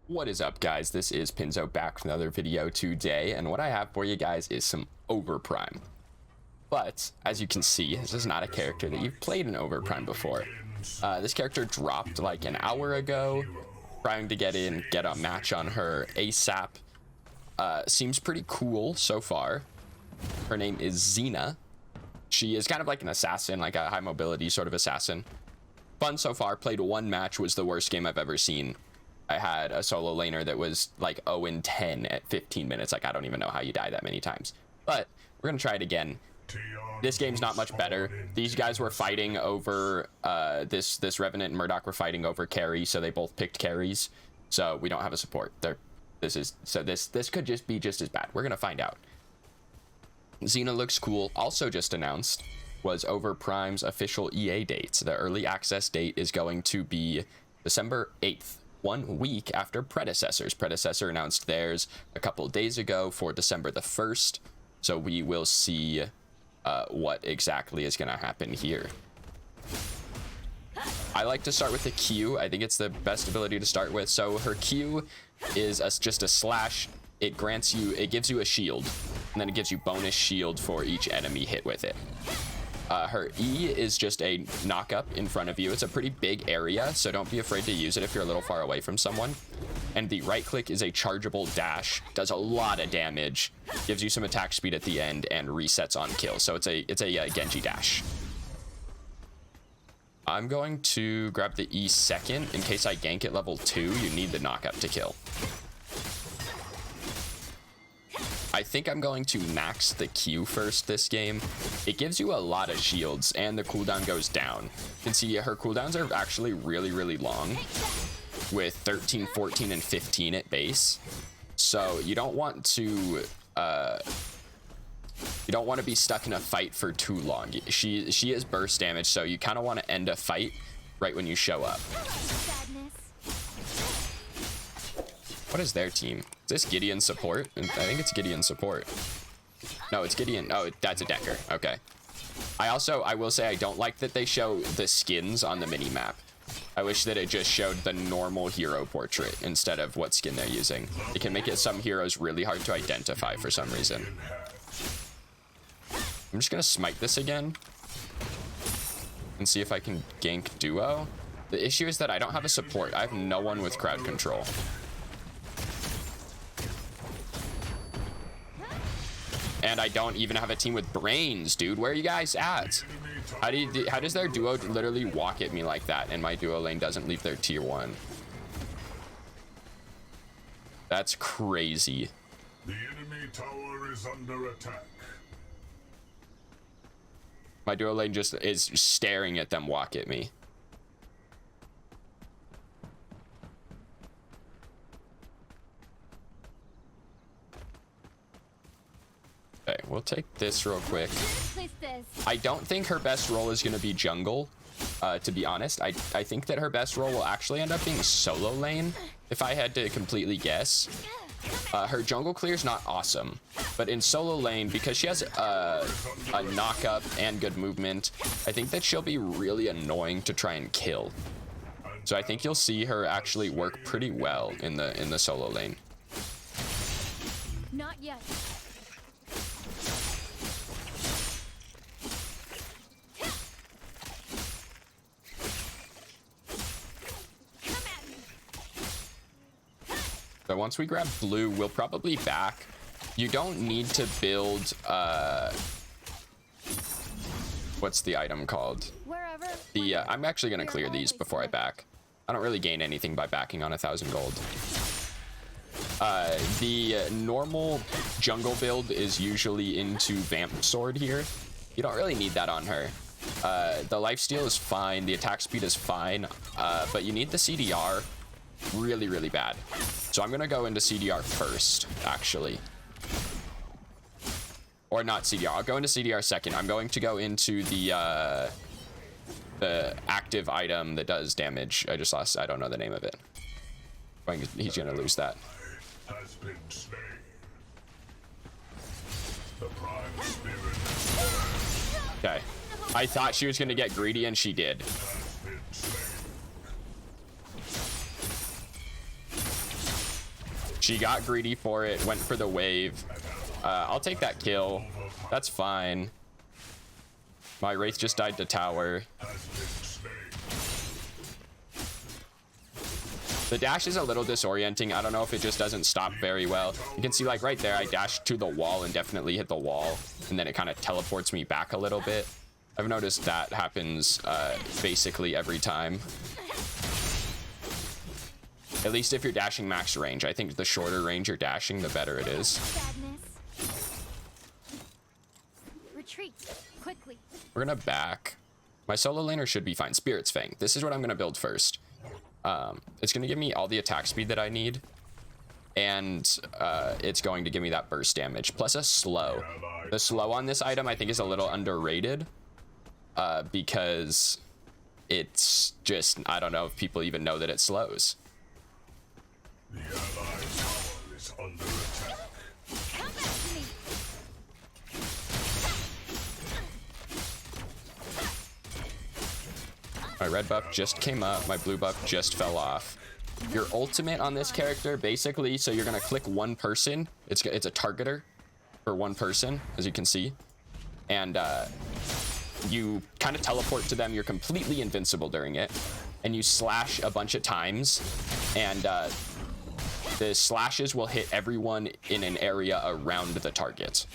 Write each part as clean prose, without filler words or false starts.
What is up, guys? This is Pinzo back with another video today, and what I have for you guys is some OVERPRIME. But as you can see, this is not a character that you've played in OVERPRIME before. This character dropped like an hour ago. Trying to get a match on her ASAP. Seems pretty cool so far. Her name is ZENA. She is kind of like an assassin, like a high mobility sort of assassin. Fun so far. Played one match, was the worst game I've ever seen. I had a solo laner that was like 0-10 at 15 minutes. Like, I don't even know how you die that many times. But we're going to try it again. This game's not much better. These guys were fighting over, this Revenant and Murdoch were fighting over carry, so they both picked carries. So we don't have a support. This could just be just as bad. We're going to find out. ZENA looks cool. Also just announced was OVERPRIME's official EA dates. The early access date is going to be December 8th. 1 week after Predecessor's. Predecessor announced theirs a couple days ago for December the 1st. So we will see what exactly is going to happen here. I like to start with the Q. I think it's the best ability to start with. So her Q is just a slash. It gives you a shield, and then it gives you bonus shield for each enemy hit with it. Her E is just a knock up in front of you. It's a pretty big area, so don't be afraid to use it if you're a little far away from someone. And the right click is a chargeable dash. Does a lot of damage, gives you some attack speed at the end, and resets on kill. So it's a Genji dash. I'm going to grab the E second. In case I gank at level 2, you need the knock up to kill. I think I'm going to max the Q first this game. It gives you a lot of shields, and the cooldown goes down. You can see her cooldowns are actually really, really long, with 13, 14, and 15 at base. So you don't want to be stuck in a fight for too long. She is burst damage, so you kind of want to end a fight right when you show up. What is their team? Is this Gideon support? I think it's Gideon support. No, it's Gideon. Oh, that's a Decker. Okay. I will say I don't like that they show the skins on the mini-map. I wish that it just showed the normal hero portrait instead of what skin they're using. It can make some heroes really hard to identify for some reason. I'm just going to smite this again and see if I can gank duo. The issue is that I don't have a support. I have no one with crowd control. And I don't even have a team with brains, dude. Where are you guys at? How does their duo literally walk at me like that and my duo lane doesn't leave their tier 1? That's crazy. The enemy tower is under attack. My duo lane just is staring at them walk at me. Okay, we'll take this real quick. I don't think her best role is going to be jungle, to be honest. I think that her best role will actually end up being solo lane, if I had to completely guess. Her jungle clear is not awesome, but in solo lane, because she has a knock up and good movement, I think that she'll be really annoying to try and kill. So I think you'll see her actually work pretty well in the solo lane. Not yet. So once we grab blue, we'll probably back. You don't need to build, what's the item called? I'm actually going to clear these before I back. I don't really gain anything by backing on 1,000 gold. The normal jungle build is usually into Vamp Sword here. You don't really need that on her. The lifesteal is fine. The attack speed is fine. But you need the CDR really, really bad. So I'm going to go into CDR first, actually. Or not CDR. I'll go into CDR second. I'm going to go into the active item that does damage. I don't know the name of it. He's going to lose that. Has been slain. The prime spirit. Okay. I thought she was going to get greedy, and she did. She got greedy for it, went for the wave. I'll take that kill. That's fine. My Wraith just died to tower. The dash is a little disorienting. I don't know if it just doesn't stop very well. You can see like right there, I dashed to the wall and definitely hit the wall. And then it kind of teleports me back a little bit. I've noticed that happens basically every time. At least if you're dashing max range. I think the shorter range you're dashing, the better it is. Retreat quickly. We're gonna back. My solo laner should be fine. Spirit's Fang. This is what I'm gonna build first. It's gonna give me all the attack speed that I need, and it's going to give me that burst damage plus a slow. The slow on this item I think is a little underrated because it's just, I don't know if people even know that it slows. The allied tower is under attack. Come back to me. My red buff just came up, my blue buff just fell off. Your ultimate on this character, basically, so you're gonna click one person. It's a targeter for one person, as you can see. And you kind of teleport to them. You're completely invincible during it. And you slash a bunch of times. And the slashes will hit everyone in an area around the target,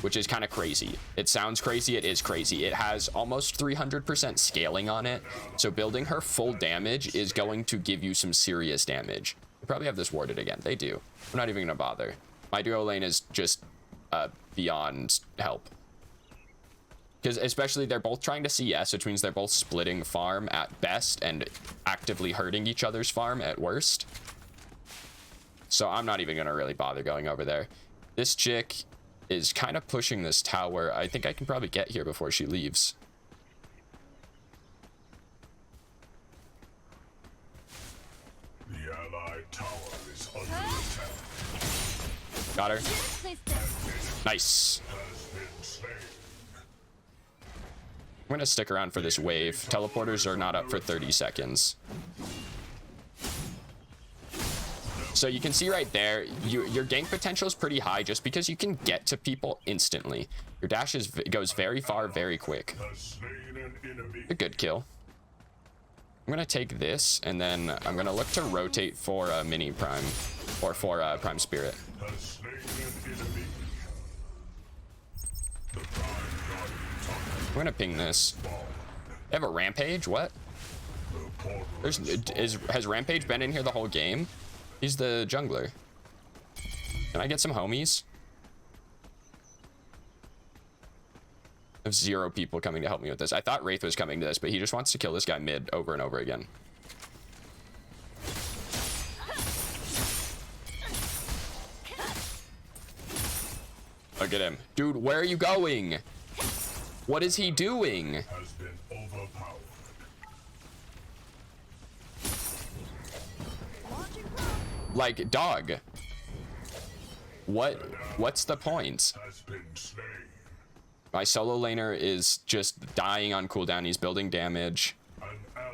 which is kind of crazy. It sounds crazy, it is crazy. It has almost 300% scaling on it, so building her full damage is going to give you some serious damage. They probably have this warded again. They do. I'm not even gonna bother. My duo lane is just beyond help. Because especially they're both trying to CS, which means they're both splitting farm at best and actively hurting each other's farm at worst. So I'm not even gonna really bother going over there. This chick is kind of pushing this tower. I think I can probably get here before she leaves. The allied tower is under attack. Got her. Nice. Has been slain. I'm gonna stick around for this wave. Teleporters are not up for 30 seconds. So you can see right there, your gank potential is pretty high just because you can get to people instantly. Your dash goes very far, very quick. Has slain an enemy. A good kill. I'm gonna take this, and then I'm gonna look to rotate for a mini prime, or for Prime Spirit. Has slain an enemy. The prime guardian tower I'm gonna ping this. They have a rampage? What? the portal Has Rampage been in here the whole game? He's the jungler. Can I get some homies? I have 0 people coming to help me with this. I thought Wraith was coming to this, but he just wants to kill this guy mid over and over again. Look at him. Dude, where are you going? What is he doing? has been overpowered. Like, dog. What's the point? Has been slain. My solo laner is just dying on cooldown. He's building damage. An ally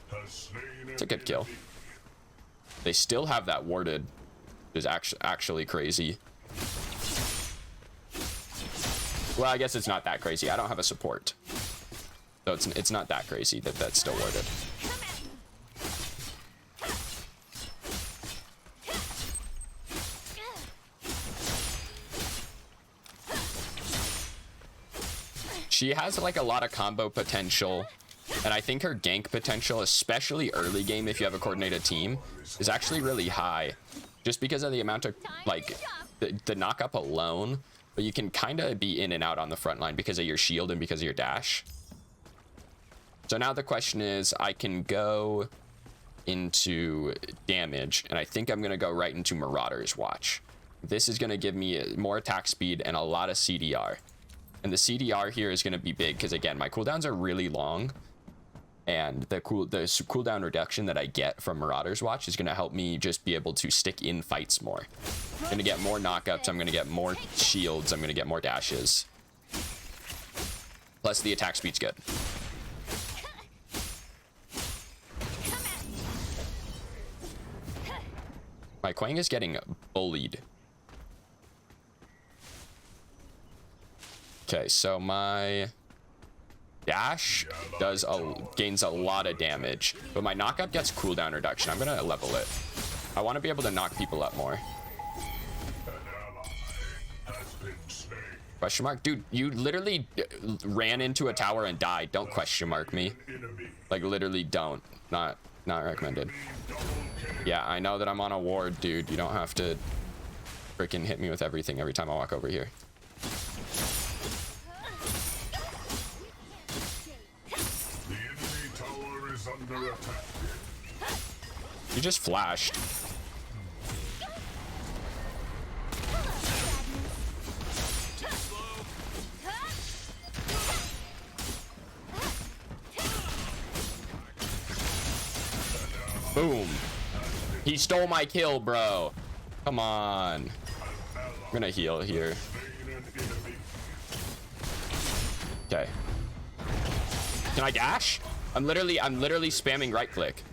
has slain an It's a good kill. enemy. They still have that warded, which is actually crazy. Well, I guess it's not that crazy. I don't have a support, so it's not that crazy that that's still warded. She has like a lot of combo potential, and I think her gank potential, especially early game if you have a coordinated team, is actually really high, just because of the amount of like the knock up alone. But you can kind of be in and out on the front line because of your shield and because of your dash. So now the question is, I can go into damage, and I think I'm going to go right into Marauder's Watch. This is going to give me more attack speed and a lot of CDR. And the CDR here is going to be big because, again, my cooldowns are really long. And the cooldown reduction that I get from Marauder's Watch is going to help me just be able to stick in fights more. I'm going to get more knockups. I'm going to get more shields. I'm going to get more dashes. Plus, the attack speed's good. My Quang is getting bullied. Okay, so my dash gains a lot of damage, but my knockup gets cooldown reduction. I'm gonna level it. I want to be able to knock people up more. Question mark? Dude, you literally ran into a tower and died. Don't question mark me. Like, literally don't. Not recommended. Yeah, I know that I'm on a ward, dude. You don't have to freaking hit me with everything every time I walk over here. You just flashed. Boom. He stole my kill, bro. Come on. I'm gonna heal here. Okay. Can I dash? I'm literally spamming right click.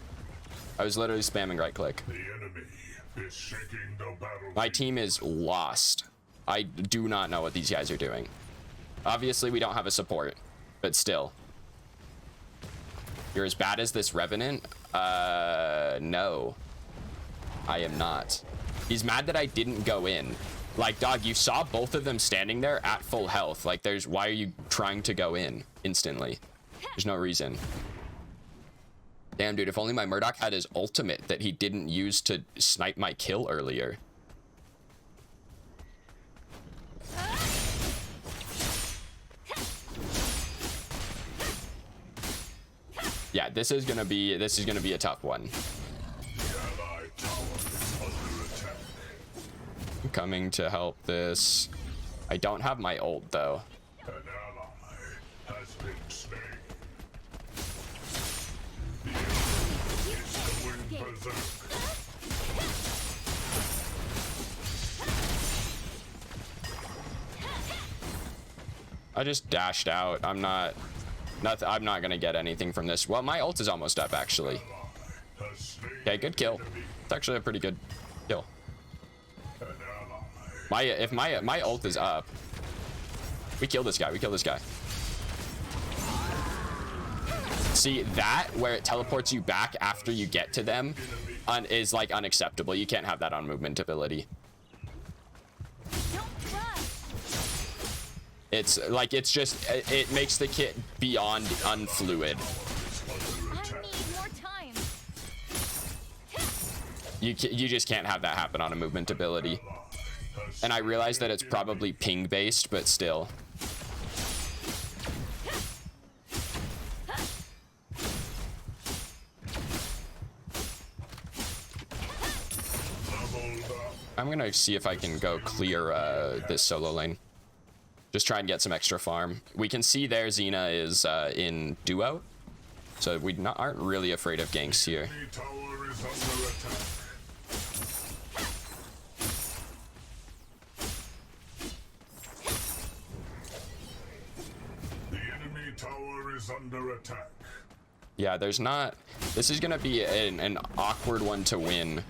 I was literally spamming right click. My team is lost. I do not know what these guys are doing. Obviously, we don't have a support, but still. You're as bad as this Revenant? No. I am not. He's mad that I didn't go in. Like, dog, you saw both of them standing there at full health. Like, why are you trying to go in instantly? There's no reason. Damn, dude, if only my Murdoch had his ultimate that he didn't use to snipe my kill earlier. Yeah, this is gonna be a tough one. I'm coming to help this. I don't have my ult though. An ally has been slain. I just dashed out. I'm not gonna get anything from this. Well, my ult is almost up actually. Okay, good kill. It's actually a pretty good kill. If my ult is up, we kill this guy. We kill this guy. See that where it teleports you back after you get to them is like unacceptable. You can't have that on movement ability. It's like, it's just, it makes the kit beyond unfluid. I need more time. You just can't have that happen on a movement ability. And I realize that it's probably ping based, but still. I'm gonna see if I can go clear this solo lane. Just try and get some extra farm. We can see there ZENA is in duo, so we aren't really afraid of ganks here. The enemy tower is under attack. Yeah, there's not. This is gonna be an awkward one to win.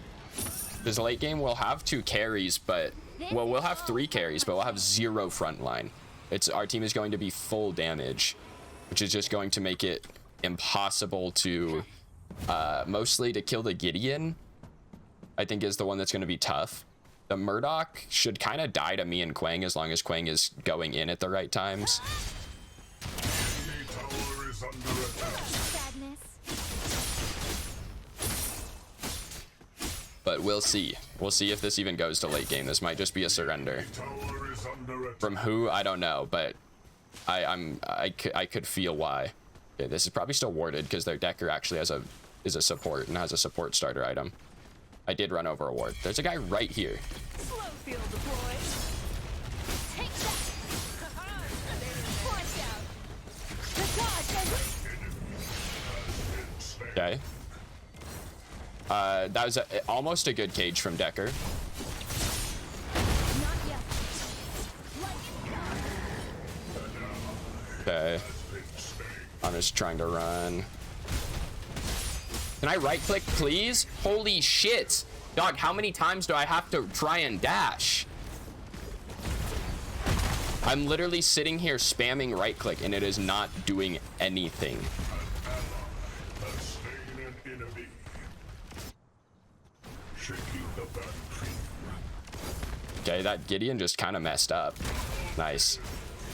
This late game we'll have 2 carries, but well, we'll have 3 carries, but we'll have 0 front line. Our team is going to be full damage, which is just going to make it impossible to, mostly to kill the Gideon, I think is the one that's going to be tough. The Murdoch should kind of die to me and Quang as long as Quang is going in at the right times. Enemy tower is under attack. Sadness. But we'll see. We'll see if this even goes to late game. This might just be a surrender. Tower is under attack. From who? I don't know, but I could feel why. Okay, this is probably still warded because their Decker actually is a support and has a support starter item. I did run over a ward. There's a guy right here. Slow field deployed. Take that. Watch out. Okay. That was almost a good cage from Decker. Not yet. Okay. I'm just trying to run. Can I right click, please? Holy shit. Dog, how many times do I have to try and dash? I'm literally sitting here spamming right click and it is not doing anything. Okay, that Gideon just kind of messed up. Nice.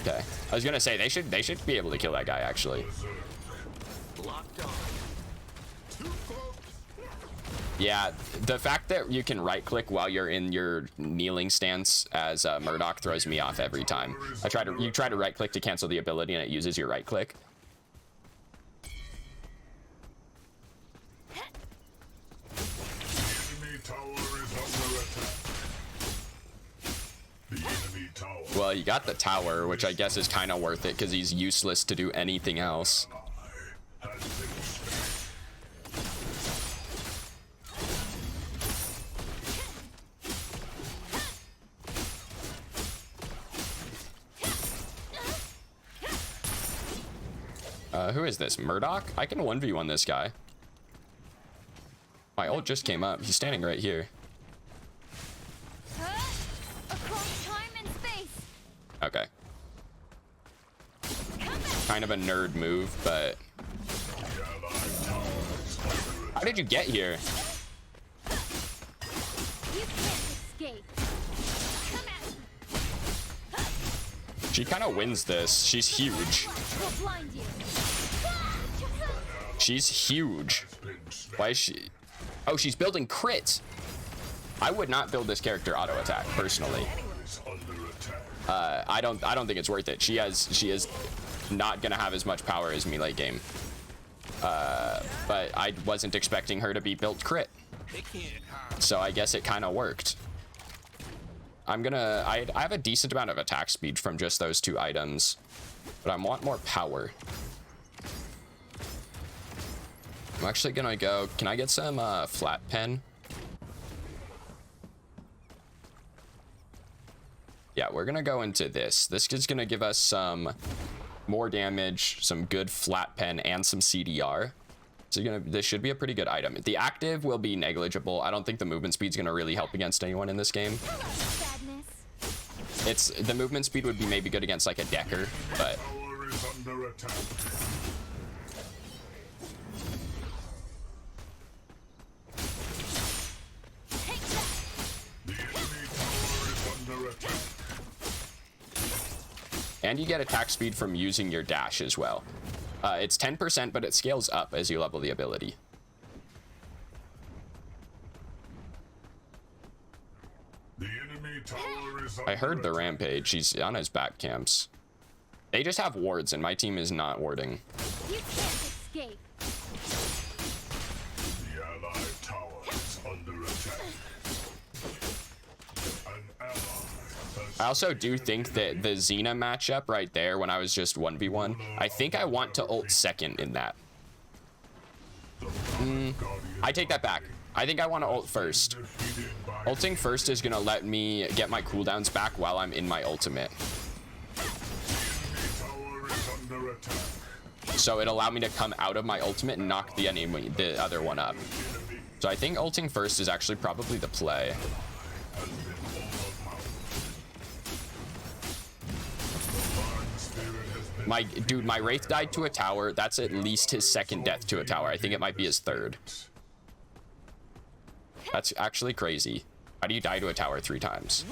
Okay. I was gonna say they should be able to kill that guy actually. Yeah, the fact that you can right click while you're in your kneeling stance as Murdoch throws me off every time. You try to right click to cancel the ability and it uses your right click. Well, you got the tower, which I guess is kind of worth it because he's useless to do anything else. Who is this? Murdoch? I can 1v1 this guy. My ult just came up. He's standing right here. Across time and space. Okay. Kind of a nerd move, but... How did you get here? You can't escape. Come at me. She kind of wins this. She's huge. We'll blind you. She's huge. Why is she... Oh, she's building crit. I would not build this character auto attack personally. I don't think it's worth it. She is not gonna have as much power as me late game. But I wasn't expecting her to be built crit. So I guess it kind of worked. I have a decent amount of attack speed from just those two items, but I want more power. I'm actually gonna go, can I get some flat pen? Yeah, we're gonna go into this. This is gonna give us some more damage, some good flat pen, and some CDR. So this should be a pretty good item. The active will be negligible. I don't think the movement speed's gonna really help against anyone in this game. The movement speed would be maybe good against like a Decker, but... And you get attack speed from using your dash as well. It's 10%, but it scales up as you level the ability. I heard the rampage. He's on his back camps. They just have wards, and my team is not warding. You can't escape. The allied tower is under attack. An ally has I also do think that the ZENA matchup right there, when I was just 1v1, I think I want to ult second in that. I take that back. I think I want to ult first. Ulting first is going to let me get my cooldowns back while I'm in my ultimate. So it'll allow me to come out of my ultimate and knock the enemy, the other one up. So I think ulting first is actually probably the play. My Wraith died to a tower. That's at least his second death to a tower. I think it might be his third. That's actually crazy. How do you die to a tower 3 times?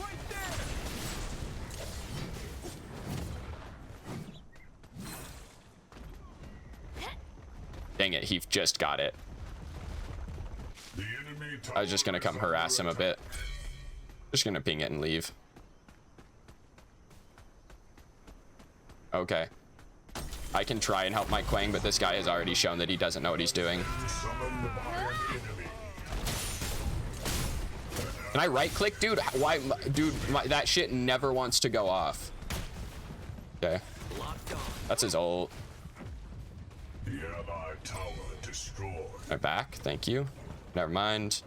Dang it, he just got it. I was just gonna come harass him a bit. Just gonna ping it and leave. Okay. I can try and help my Quang, but this guy has already shown that he doesn't know what he's doing. Can I right click? Dude, why? Dude, that shit never wants to go off. Okay. That's his ult. the allied tower destroyed. My back, thank you. Never mind.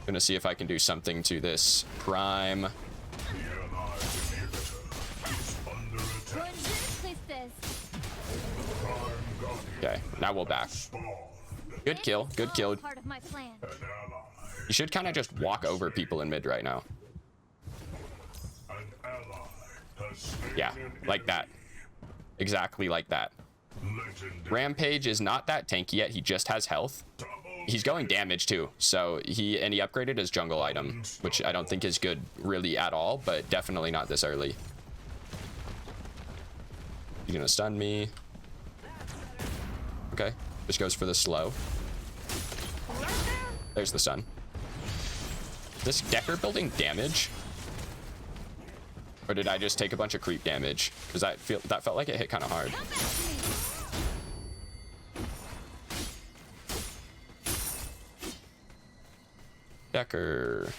Gonna see if I can do something to this Prime. The allied inhibitor is under attack. This. Prime Guardian Okay, now we'll back. spawned. Good kill. Good kill. Part of my plan. An ally. You should kind of just walk over people in mid right now. An ally has slain Yeah, an like that. Exactly like that. legendary. Rampage is not that tanky yet. He just has health. He's going damage too. So he upgraded his jungle item, which I don't think is good really at all, but definitely not this early. He's gonna stun me. Okay, just goes for the slow. There's the stun. This Decker building damage? Or did I just take a bunch of creep damage? Because that felt like it hit kind of hard. Come back to me. Decker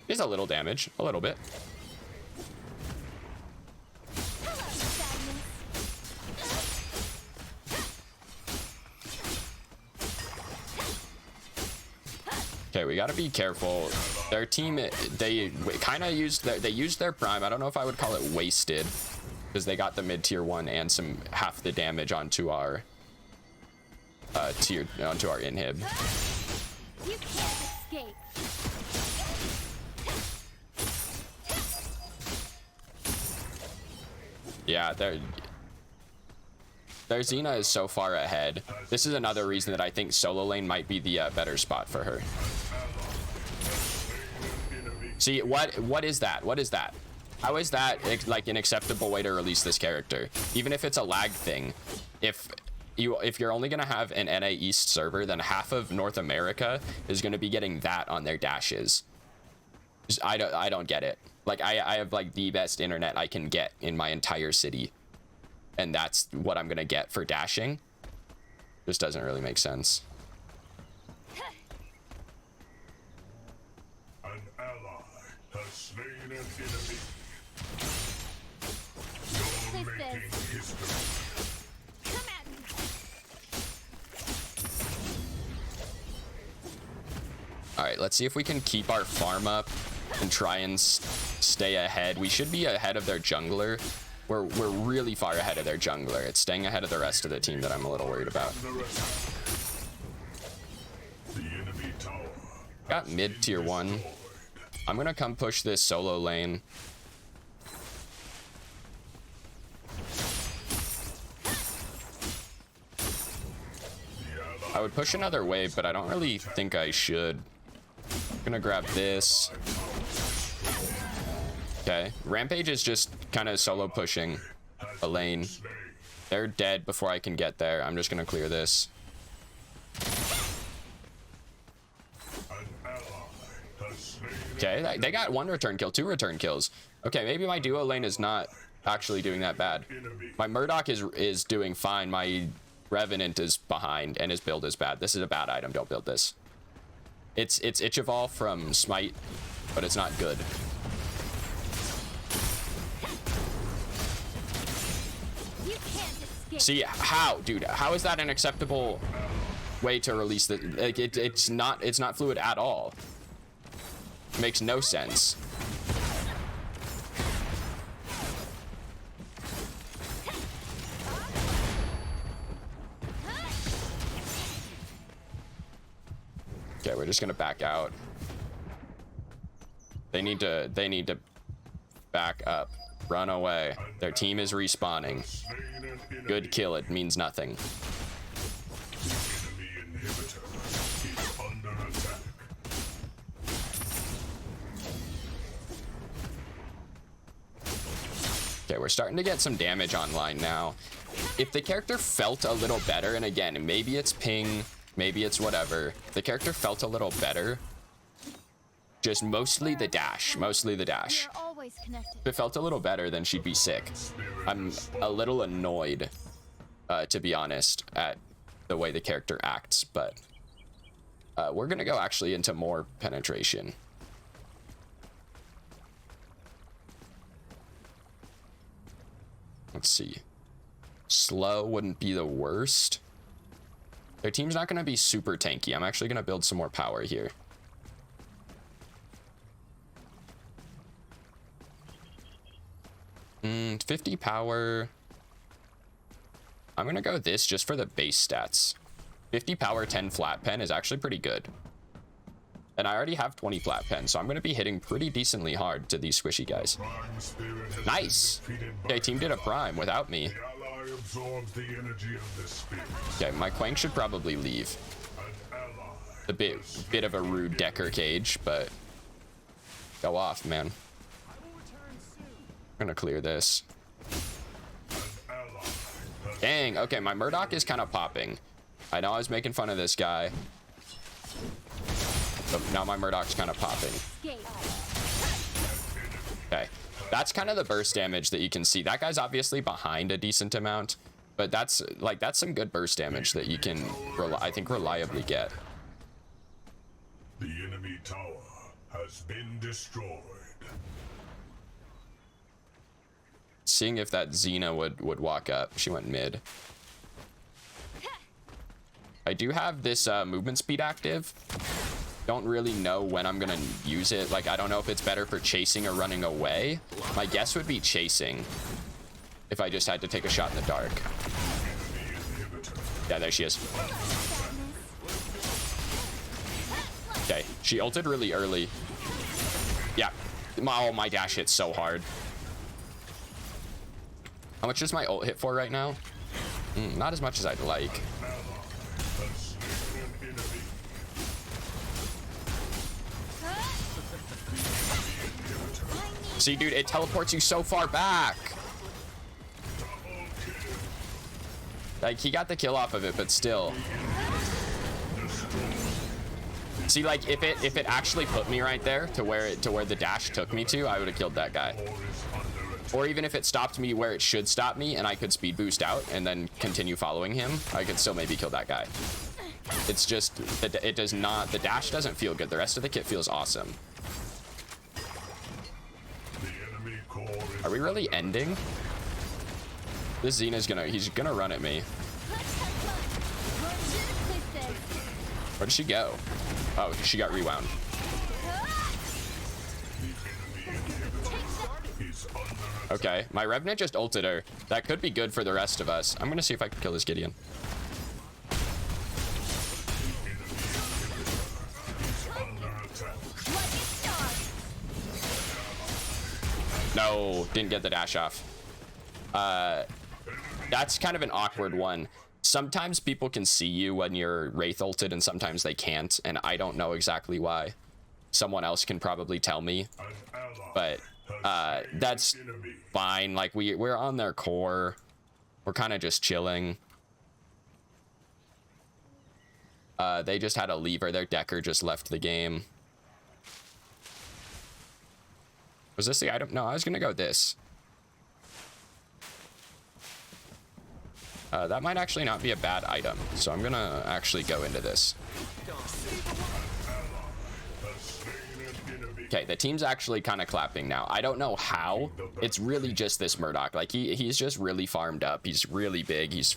is a little damage, a little bit. Hello, sadness. Okay, we gotta be careful. Their team, they kind of used their prime. I don't know if I would call it wasted, because they got the mid tier 1 and some half the damage onto our inhib. You can't escape. Yeah, their ZENA is so far ahead. This is another reason that I think solo lane might be the better spot for her. See, what is that? What is that? How is that like an acceptable way to release this character? Even if it's a lag thing, if you're only gonna have an NA East server, then half of North America is gonna be getting that on their dashes. I don't get it. Like I have like the best internet I can get in my entire city, and that's what I'm gonna get for dashing. Just doesn't really make sense. An ally has slain an enemy. You're Take making this. history. Come at me. All right, let's see if we can keep our farm up and try and stay ahead. We should be ahead of their jungler. We're really far ahead of their jungler. It's staying ahead of the rest of the team that I'm a little worried about. The enemy tower Got mid tier 1. I'm gonna come push this solo lane. I would push another wave, but I don't really think I should. I'm gonna grab this. Okay, Rampage is just kind of solo pushing a lane. They're dead before I can get there. I'm just gonna clear this. an ally has slain Okay, they got 1 return kill, 2 return kills. Okay, maybe my duo lane is not actually doing that bad. My Murdoch is doing fine. My Revenant is behind, and his build is bad. This is a bad item. Don't build this. It's Itch Evolve from Smite, but it's not good. You can't escape. See how, dude? How is that an acceptable way to release the? Like, it's not fluid at all. Makes no sense. Okay, we're just gonna back out. They need to back up. Run away. Their team is respawning. slain an enemy. Good kill. It means nothing. Enemy inhibitor is under attack. Okay, we're starting to get some damage online now. If the character felt a little better, and again, maybe it's ping, maybe it's whatever. If the character felt a little better, just mostly the dash, mostly the dash. We're always connected. If it felt a little better, then she'd be sick. I'm a little annoyed, to be honest, at the way the character acts, but we're gonna go actually into more penetration. Let's see. Slow wouldn't be the worst. Their team's not gonna be super tanky. I'm actually gonna build some more power here. Mm, 50 power. I'm gonna go this just for the base stats. 50 power, 10 flat pen is actually pretty good. And I already have 20 flat pen, so I'm going to be hitting pretty decently hard to these squishy guys. Nice. Okay, team did a prime without me. The ally absorbs the energy of the spirit. Okay, my Quang should probably leave. An ally A bit of a rude Decker cage, but go off, man. I'm gonna clear this. ally has Dang, okay, my Murdoch is kind of popping. I know I was making fun of this guy, but now my Murdoch's kind of popping. Escape. Okay, that's kind of the burst damage that you can see. That guy's obviously behind a decent amount, but that's some good burst damage that you can, I think, reliably get. the enemy tower has been destroyed. Seeing if that Xena would walk up. She went mid. I do have this movement speed active. Don't really know when I'm gonna use it. Like, I don't know if it's better for chasing or running away. My guess would be chasing if I just had to take a shot in the dark. Yeah, there she is. Okay, she ulted really early. Yeah, my dash hits so hard. How much does my ult hit for right now? Not as much as I'd like. Has slain an enemy. See, dude, it teleports you so far back. Like, he got the kill off of it, but still. See, like, if it actually put me right there to where the dash took me to, I would have killed that guy. Or even if it stopped me where it should stop me and I could speed boost out and then continue following him, I could still maybe kill that guy. It's just that it does not, the dash doesn't feel good. The rest of the kit feels awesome. The enemy core is Are we really ending? This Xena's he's gonna run at me. Where did she go? Oh, she got rewound. is under attack. Okay, my Revenant just ulted her. That could be good for the rest of us. I'm gonna see if I can kill this Gideon. Under attack. No, didn't get the dash off. That's kind of an awkward one. Sometimes people can see you when you're Wraith ulted and sometimes they can't, and I don't know exactly why. Someone else can probably tell me, An ally but has slain that's an enemy. fine. Like, we're on their core. We're kind of just chilling. They just had a lever. Their Decker just left the game. Was this the item? No, I was gonna go with this. That might actually not be a bad item, so I'm gonna actually go into this. Has slain an enemy. Okay, the team's actually kind of clapping now. I don't know how. It's really just this Murdoch. Like, he's just really farmed up. He's really big. He's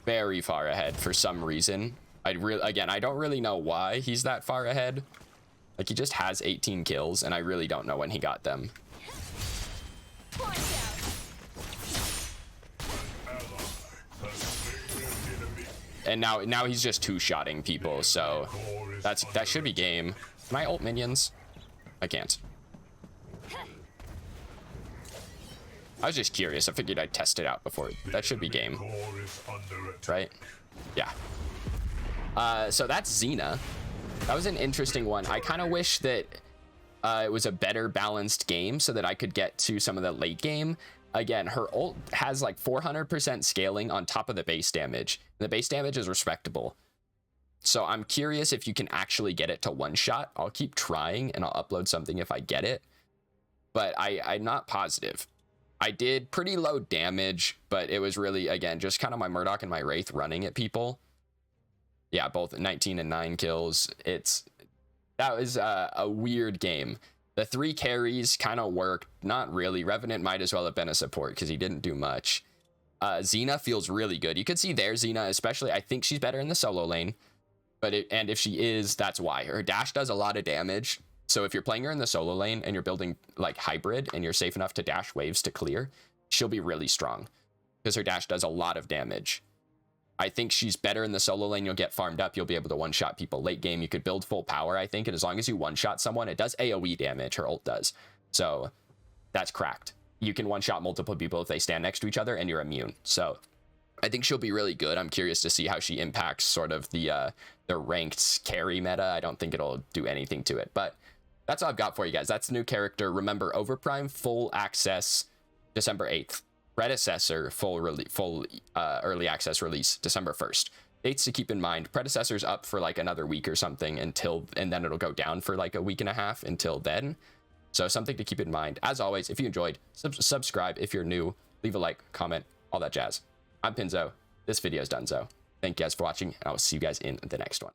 very far ahead for some reason. I don't really know why he's that far ahead. Like, he just has 18 kills, and I really don't know when he got them. And now he's just two-shotting people, so that should be game. Can I ult minions? I can't. I was just curious. I figured I'd test it out before. That should be game, Core is under attack. right? Yeah. So that's Xena. That was an interesting one. I kind of wish that it was a better balanced game so that I could get to some of the late game. Again, her ult has like 400% scaling on top of the base damage. The base damage is respectable. So I'm curious if you can actually get it to one shot. I'll keep trying and I'll upload something if I get it. But I'm not positive. I did pretty low damage, but it was really, again, just kind of my Murdoch and my Wraith running at people. Yeah, both 19 and 9 kills. That was a weird game. The 3 carries kind of worked. Not really. Revenant might as well have been a support because he didn't do much. Xena feels really good. You could see there, Xena, especially, I think she's better in the solo lane. And if she is, that's why. Her dash does a lot of damage. So if you're playing her in the solo lane and you're building like hybrid and you're safe enough to dash waves to clear, she'll be really strong because her dash does a lot of damage. I think she's better in the solo lane. You'll get farmed up. You'll be able to one-shot people late game. You could build full power, I think. And as long as you one-shot someone, it does AoE damage. Her ult does. So that's cracked. You can one-shot multiple people if they stand next to each other, and you're immune. So I think she'll be really good. I'm curious to see how she impacts sort of the ranked carry meta. I don't think it'll do anything to it. But that's all I've got for you guys. That's the new character. Remember, Overprime full access December 8th. Predecessor full early access release December 1st. Dates to keep in mind: Predecessor's up for like another week or something and then it'll go down for like a week and a half until then. So something to keep in mind. As always, if you enjoyed, subscribe. If you're new, leave a like, comment, all that jazz. I'm Pinzo. This video's done. Thank you guys for watching, and I will see you guys in the next one.